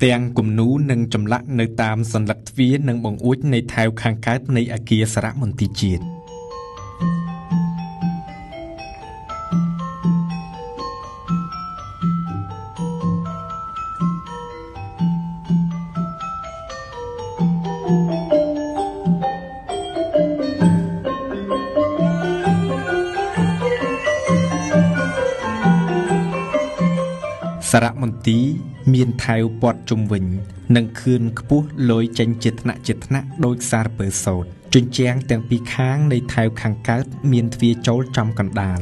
ទាំងគំនូនិងចម្លាក់នៅតាមសន្លឹកទ្វារនិងបង្អួចនៃថែវខាងកើតនៃអគារសារមន្ទីរជាតិសារមន្ទីរមានថែវព័ទ្ធជុំវិញនិងខឿនខ្ពស់លយចេញជាថ្នាក់ដោយសារពើសោតជញ្ជាំងទាំងពីរខាងនៃថែវខាងកើតមានទ្វារចូលចំកណ្ដាល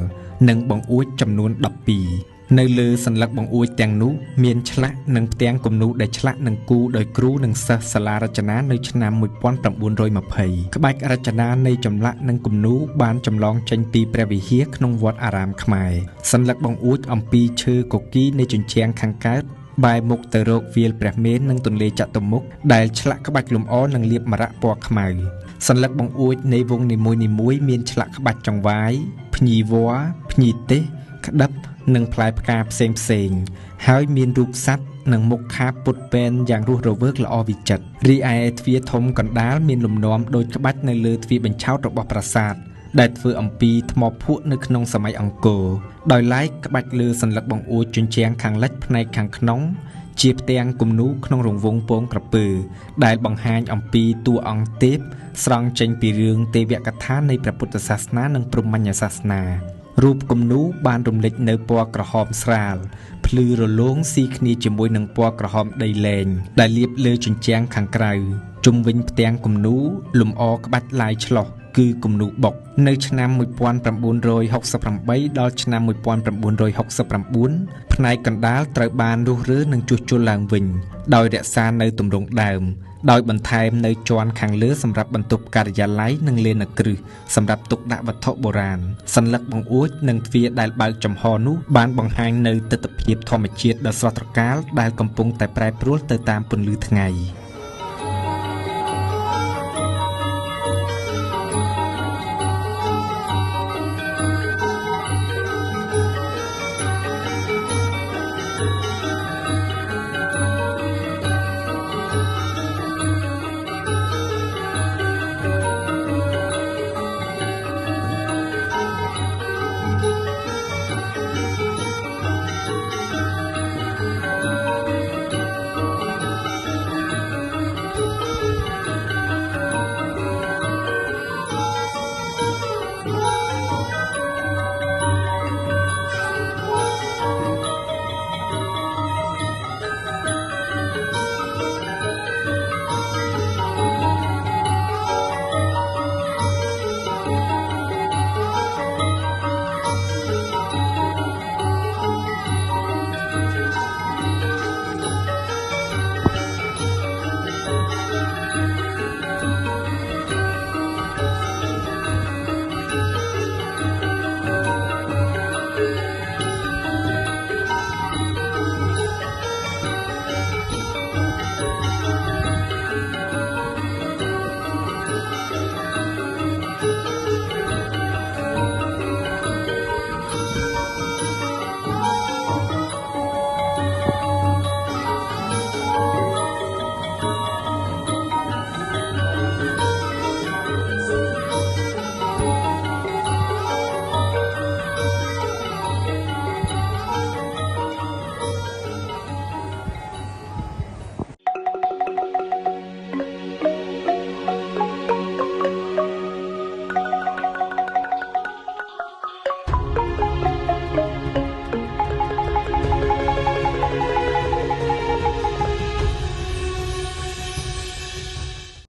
និងបង្អួចចំនួន12នៅលើសន្លឹកបង្អួចទាំងនោះមានឆ្លាក់និងផ្ទាំងគំនូរដែលឆ្លាក់និងគូរដោយគ្រូនិងសិស្សសាលារចនានៅឆ្នាំ1920ក្បាច់រចនានៃចម្លាក់និងគំនូរបានចម្លងចេញពីព្រះវិហារក្នុងវត្តអារាមខ្មែរសន្លឹកបង្អួចអំពីឈើកគីនៃជញ្ជាំងខាងកើតបែរមុខទៅរកវាលព្រះមេននិងទន្លេចតុមុខដែលឆ្លាក់ក្បាច់លម្អនិងលាបមរៈពណ៌ខ្មៅសន្លឹកបង្អួចនៃវងនីមួយៗមានឆ្លាក់ក្បាច់ចង្វាយភ្ញីវល្លិភ្ញីទេសក្តឹបនិងផ្លែផ្កាផ្សេងហើយមានរូបសត្វនិងមុខខាពុតពេនយ៉ាងរស់រវើកល្អវិចិត្ររីឯទ្វារធំកណ្ដាលមានលំនាំដូចក្បាច់នៅលើទ្វារបញ្ឆោតរបស់ប្រាសាទដែលធ្វើអំពីថ្មភក់នៅក្នុងសម័យអង្គរដោយឡែកក្បាច់លើសន្លឹកបង្អួចជញ្ជាំងខាងលិចផ្នែកខាងក្នុងជាផ្ទាំងគំនូរក្នុងរង្វង់ពងក្រពើដែលបង្ហាញអំពីតួអង្គទេពស្រង់ចេញពីរឿងទេវកថានៃព្រះពុទ្ធសាសនានិងព្រហ្មញ្ញសាសនារូបគំនូរបានរំលេចនៅពណ៌ក្រហមស្រាលភ្លឺរលោងស៊ីគ្នាជាមួយនឹងពណ៌ក្រហមដីលែងដែលលាបលើជញ្ជាំងខាងក្រៅជុំវិញផ្ទាំងគំនូរលម្អក្បាច់ឡាយឆ្លុះគឺគំនូរបុកនៅឆ្នាំ1968ដល់ឆ្នាំ1969ផ្នែកកណ្ដាលត្រូវបានរុះរើនិងជួសជុលឡើងវិញដោយរក្សានៅទម្រង់ដើមដោយបន្ថែមនៅជាន់ខាងលើសម្រាប់បន្ទប់ការិយាល័យនិងលានគ្រឹះសម្រាប់ទុកដាក់វត្ថុបុរាណសន្លឹកបង្អួចនិងទ្វារដែលបើកចំហនោះបានបង្ហាញនៅទិដ្ឋភាពធម្មជាតិដ៏ស្រស់ត្រកាលដែលកំពុងតែប្រែប្រួលទៅតាមពន្លឺថ្ងៃ